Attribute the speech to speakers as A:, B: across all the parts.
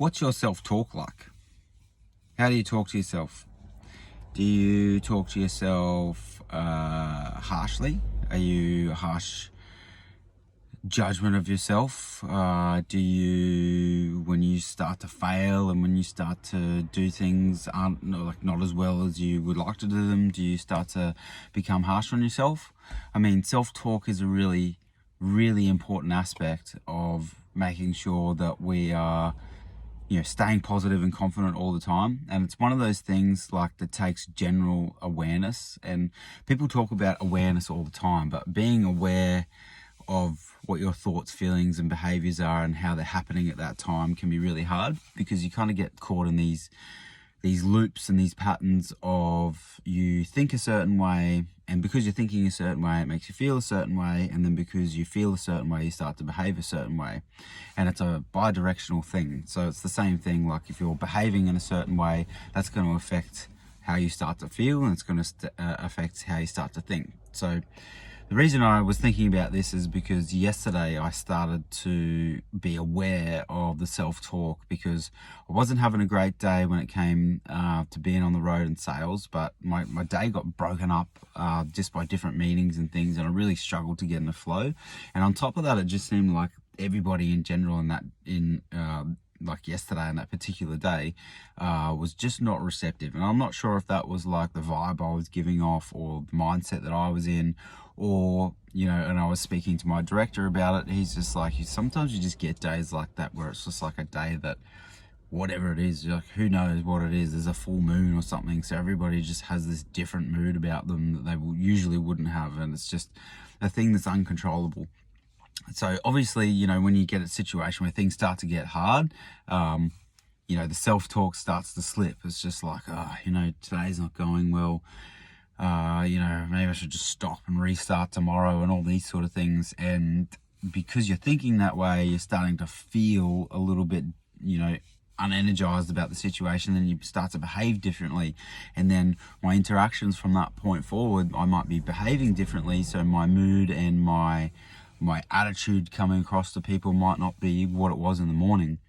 A: What's your self-talk like? How do you talk to yourself? Do you talk to yourself harshly? Are you a harsh judgment of yourself? Do you, when you start to fail and when you start to do things not as well as you would like to do them, do you start to become harsh on yourself? I mean, self-talk is a really, really important aspect of making sure that we are staying positive and confident all the time. And it's one of those things like that takes general awareness, and people talk about awareness all the time, but being aware of what your thoughts, feelings and behaviors are and how they're happening at that time can be really hard, because you kind of get caught in these loops and these patterns of you think a certain way, and because you're thinking a certain way it makes you feel a certain way, and then because you feel a certain way you start to behave a certain way, and it's a bi-directional thing. So it's the same thing, like if you're behaving in a certain way, that's going to affect how you start to feel, and it's going to affect how you start to think. So the reason I was thinking about this is because yesterday I started to be aware of the self-talk, because I wasn't having a great day when it came to being on the road and sales, but my day got broken up just by different meetings and things, and I really struggled to get in the flow. And on top of that, it just seemed like everybody in general like yesterday and that particular day was just not receptive. And I'm not sure if that was like the vibe I was giving off, or the mindset that I was in, or and I was speaking to my director about it. He's just like, sometimes you just get days like that where it's just like a day that whatever it is, like who knows what it is, there's a full moon or something, so everybody just has this different mood about them that they usually wouldn't have, and it's just a thing that's uncontrollable. So obviously, when you get a situation where things start to get hard, the self-talk starts to slip. It's just like, today's not going well. Maybe I should just stop and restart tomorrow, and all these sort of things. And because you're thinking that way, you're starting to feel a little bit, unenergized about the situation, then you start to behave differently. And then my interactions from that point forward, I might be behaving differently. So my mood and my attitude coming across to people might not be what it was in the morning.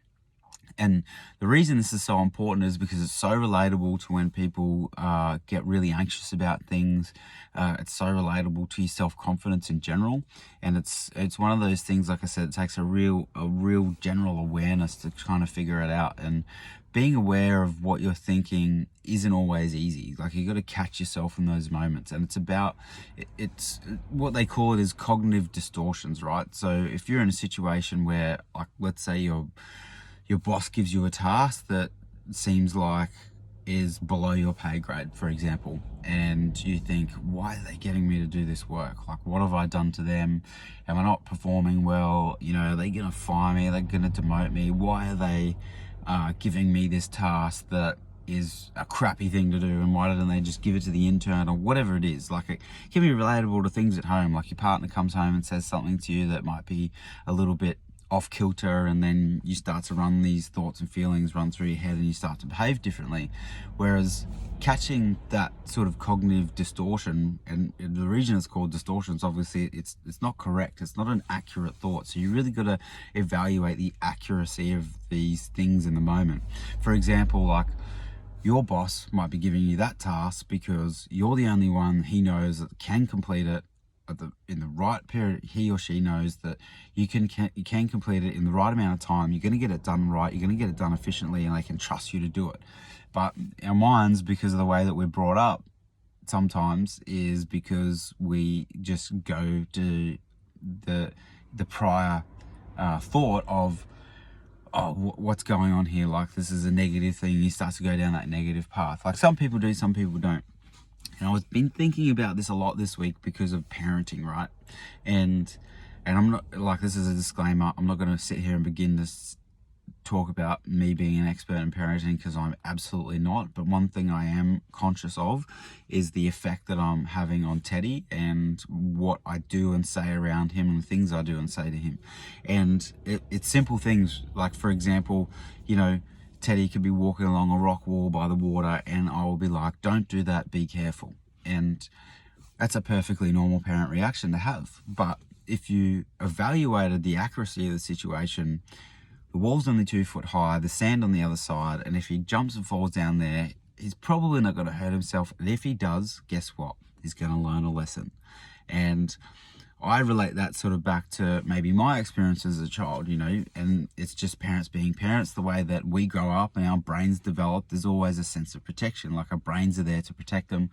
A: And the reason this is so important is because it's so relatable to when people get really anxious about things. It's so relatable to your self-confidence in general. And it's one of those things, like I said, it takes a real general awareness to kind of figure it out. And being aware of what you're thinking isn't always easy. Like, you got to catch yourself in those moments. And it's what they call it is cognitive distortions, right? So if you're in a situation where, like, let's say your boss gives you a task that seems like is below your pay grade, for example, and you think, why are they getting me to do this work? Like, what have I done to them? Am I not performing well? Are they going to fire me? Are they going to demote me? Why are they giving me this task that is a crappy thing to do, and why didn't they just give it to the intern, or whatever it is? Like, it can be relatable to things at home, like your partner comes home and says something to you that might be a little bit off kilter, and then you start to run these thoughts and feelings run through your head, and you start to behave differently. Whereas catching that sort of cognitive distortion, and the reason it's called distortions, obviously it's not correct, it's not an accurate thought. So you really got to evaluate the accuracy of these things in the moment. For example, like, your boss might be giving you that task because you're the only one he knows that can complete it in the right period. He or she knows that you can complete it in the right amount of time. You're going to get it done right. You're going to get it done efficiently, and they can trust you to do it. But our minds, because of the way that we're brought up, sometimes is because we just go to the prior thought of, oh, what's going on here? Like, this is a negative thing. You start to go down that negative path. Like, some people do, some people don't. And I've been thinking about this a lot this week because of parenting, right? And I'm not, like, this is a disclaimer, I'm not going to sit here and begin to talk about me being an expert in parenting, because I'm absolutely not. But one thing I am conscious of is the effect that I'm having on Teddy, and what I do and say around him, and the things I do and say to him. And it's simple things, like, for example, Teddy could be walking along a rock wall by the water, and I will be like, don't do that, be careful. And that's a perfectly normal parent reaction to have. But if you evaluated the accuracy of the situation, The wall's only 2 foot high, the sand on the other side, and if he jumps and falls down there, he's probably not going to hurt himself. And if he does, guess what? He's going to learn a lesson. And I relate that sort of back to maybe my experience as a child, you know, and it's just parents being parents. The way that we grow up and our brains develop, there's always a sense of protection. Like our brains are there to protect us.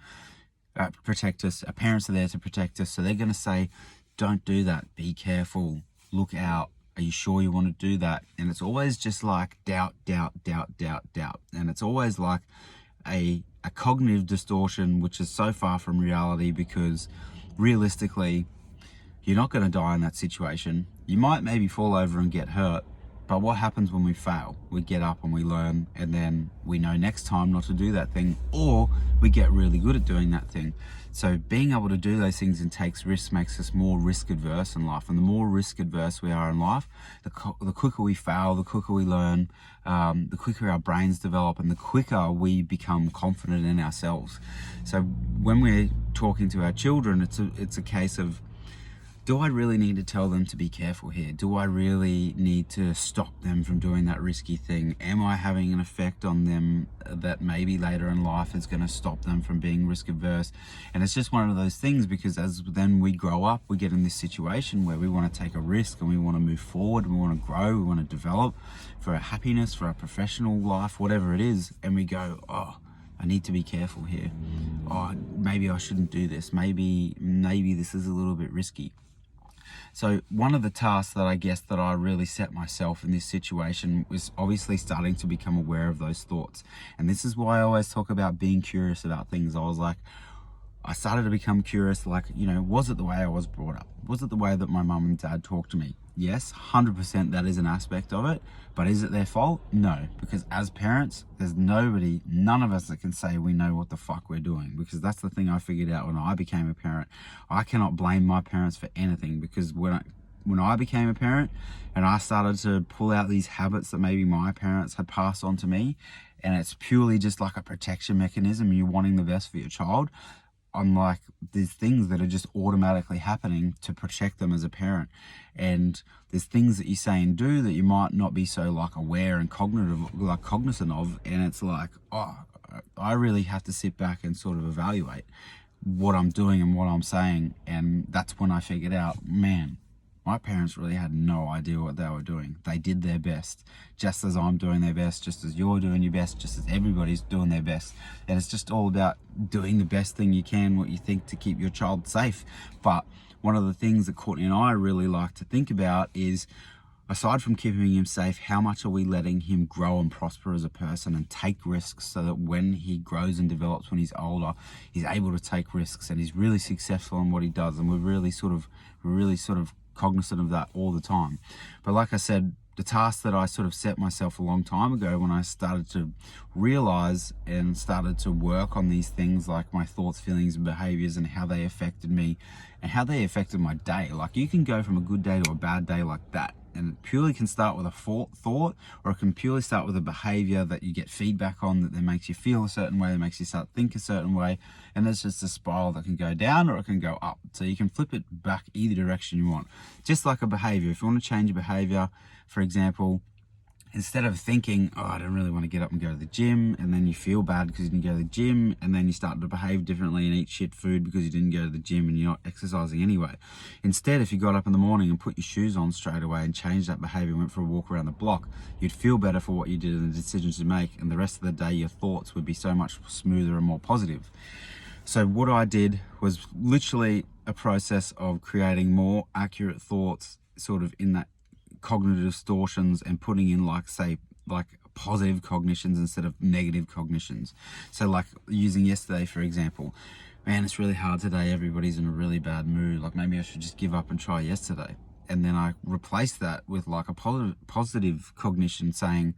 A: Our parents are there to protect us. So they're going to say, don't do that. Be careful. Look out. Are you sure you want to do that? And it's always just like doubt. And it's always like a cognitive distortion, which is so far from reality, because realistically, you're not going to die in that situation. You might maybe fall over and get hurt, but what happens when we fail? We get up and we learn, and then we know next time not to do that thing, or we get really good at doing that thing. So being able to do those things and takes risks makes us more risk adverse in life. And the more risk adverse we are in life, the quicker we fail, the quicker we learn, the quicker our brains develop, and the quicker we become confident in ourselves. So when we're talking to our children, it's a case of, do I really need to tell them to be careful here? Do I really need to stop them from doing that risky thing? Am I having an effect on them that maybe later in life is going to stop them from being risk averse? And it's just one of those things, because as then we grow up, we get in this situation where we want to take a risk and we want to move forward, we want to grow, we want to develop for our happiness, for our professional life, whatever it is. And we go, oh, I need to be careful here. Oh, maybe I shouldn't do this. Maybe this is a little bit risky. So one of the tasks that I guess that I really set myself in this situation was obviously starting to become aware of those thoughts. And this is why I always talk about being curious about things. I started to become curious, like, you know, was it the way I was brought up? Was it the way that my mum and dad talked to me? Yes, 100% that is an aspect of it. But is it their fault? No, because as parents, there's none of us that can say we know what the fuck we're doing, because that's the thing I figured out when I became a parent. I cannot blame my parents for anything, because when I became a parent and I started to pull out these habits that maybe my parents had passed on to me, and it's purely just like a protection mechanism, you're wanting the best for your child, I'm like, there's things that are just automatically happening to protect them as a parent. And there's things that you say and do that you might not be so like aware and cognizant of. And it's like, oh, I really have to sit back and sort of evaluate what I'm doing and what I'm saying. And that's when I figured out, man, my parents really had no idea what they were doing. They did their best, just as I'm doing their best, just as you're doing your best, just as everybody's doing their best. And it's just all about doing the best thing you can, what you think, to keep your child safe. But one of the things that Courtney and I really like to think about is, aside from keeping him safe, how much are we letting him grow and prosper as a person and take risks, so that when he grows and develops, when he's older, he's able to take risks and he's really successful in what he does. And we're really sort of cognizant of that all the time. But like I said, the task that I sort of set myself a long time ago, when I started to realize and started to work on these things, like my thoughts, feelings, and behaviors, and how they affected me and how they affected my day. Like, you can go from a good day to a bad day like that. And it purely can start with a thought, or it can purely start with a behavior that you get feedback on, that then makes you feel a certain way, that makes you start to think a certain way. And there's just a spiral that can go down or it can go up. So you can flip it back either direction you want. Just like a behavior. If you want to change a behavior, for example, instead of thinking, oh, I don't really want to get up and go to the gym, and then you feel bad because you didn't go to the gym, and then you start to behave differently and eat shit food because you didn't go to the gym and you're not exercising anyway. Instead, if you got up in the morning and put your shoes on straight away and changed that behavior, went for a walk around the block, you'd feel better for what you did and the decisions you make, and the rest of the day your thoughts would be so much smoother and more positive. So what I did was literally a process of creating more accurate thoughts, sort of in that cognitive distortions, and putting in like positive cognitions instead of negative cognitions. So like using yesterday, for example, man, it's really hard today, everybody's in a really bad mood, like maybe I should just give up and try yesterday. And then I replaced that with like a positive cognition, saying,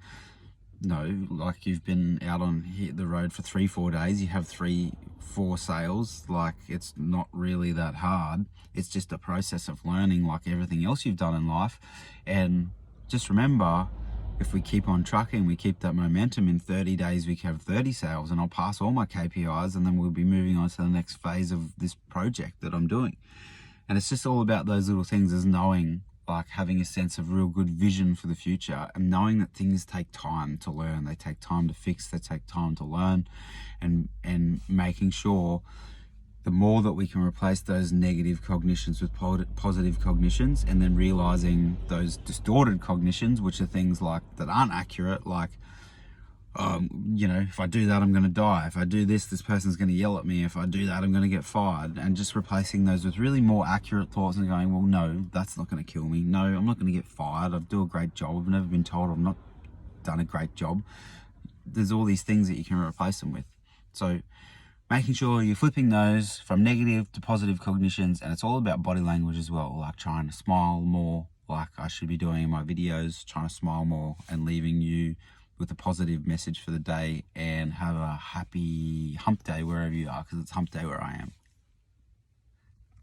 A: no, like, you've been out on the road for 3-4 days, you have 3-4 sales, like, it's not really that hard. It's just a process of learning, like everything else you've done in life. And just remember, if we keep on trucking, we keep that momentum, in 30 days we can have 30 sales, and I'll pass all my KPIs, and then we'll be moving on to the next phase of this project that I'm doing. And it's just all about those little things, as knowing like having a sense of real good vision for the future, and knowing that things take time to learn, they take time to fix, they take time to learn, and making sure the more that we can replace those negative cognitions with positive cognitions, and then realizing those distorted cognitions, which are things like that aren't accurate, like if I do that, I'm going to die. If I do this, this person's going to yell at me. If I do that, I'm going to get fired. And just replacing those with really more accurate thoughts and going, well, no, that's not going to kill me. No, I'm not going to get fired. I do a great job. I've never been told I've not done a great job. There's all these things that you can replace them with. So making sure you're flipping those from negative to positive cognitions. And it's all about body language as well, like trying to smile more, like I should be doing in my videos, trying to smile more and leaving you with a positive message for the day, and have a happy hump day wherever you are, because it's hump day where I am.